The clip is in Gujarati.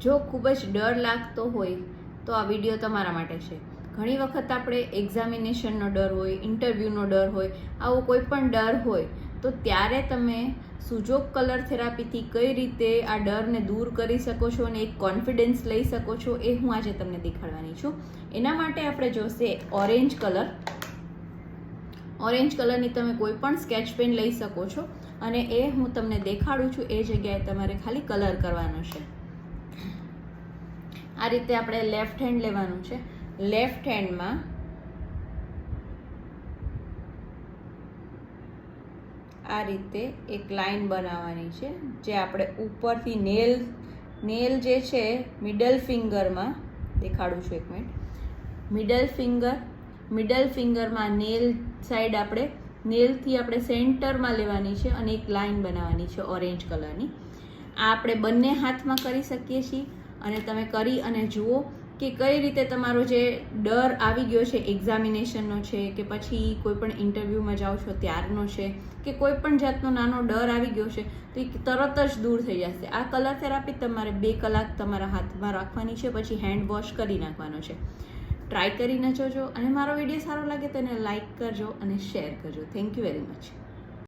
જો ખૂબ જ ડર લાગતો હોય તો આ વિડીયો તમારા માટે છે. ઘણી વખત આપણે એક્ઝામિનેશનનો ડર હોય, ઇન્ટરવ્યૂનો ડર હોય, આવો કોઈ પણ ડર હોય તો ત્યારે તમે સુજોગ કલર થેરાપીથી કઈ રીતે આ ડરને દૂર કરી શકો છો અને એક કોન્ફિડન્સ લઈ શકો છો એ હું આજે તમને દેખાડવાની છું. એના માટે આપણે જોશે ઓરેન્જ કલર. ઓરેન્જ કલરની તમે કોઈ પણ સ્કેચ પેન લઈ શકો છો અને એ હું તમને દેખાડું છું એ જગ્યાએ તમારે ખાલી કલર કરવાનો છે. આ રીતે આપણે લેફ્ટ હેન્ડ લેવાનું છે. લેફ્ટ હેન્ડમાં આ રીતે એક લાઈન બનાવવાની છે જે આપણે ઉપરથી નેલ જે છે મિડલ ફિંગરમાં દેખાડું છું. એક મિનિટ. મિડલ ફિંગરમાં નેલ સાઈડ આપણે નેલથી આપણે સેન્ટરમાં લેવાની છે અને એક લાઈન બનાવવાની છે ઓરેન્જ કલરની. આ આપણે બંને હાથમાં કરી શકીએ છીએ અને તમે કરી અને જુઓ કે કઈ રીતે તમારો જે ડર આવી ગયો છે એક્ઝામિનેશનનો છે કે પછી કોઈ પણ ઇન્ટરવ્યૂમાં જાઓ છો ત્યારનો છે કે કોઈ પણ જાતનો નાનો ડર આવી ગયો છે તો એ તરત જ દૂર થઈ જશે. આ કલર થેરાપી તમારે 2 કલાક તમારા હાથમાં રાખવાની છે, પછી હેન્ડ વોશ કરી નાખવાનો છે. ટ્રાય કરીને જોજો અને મારો વિડીયો સારો લાગે તો એને લાઈક કરજો અને શેર કરજો. Thank you very much.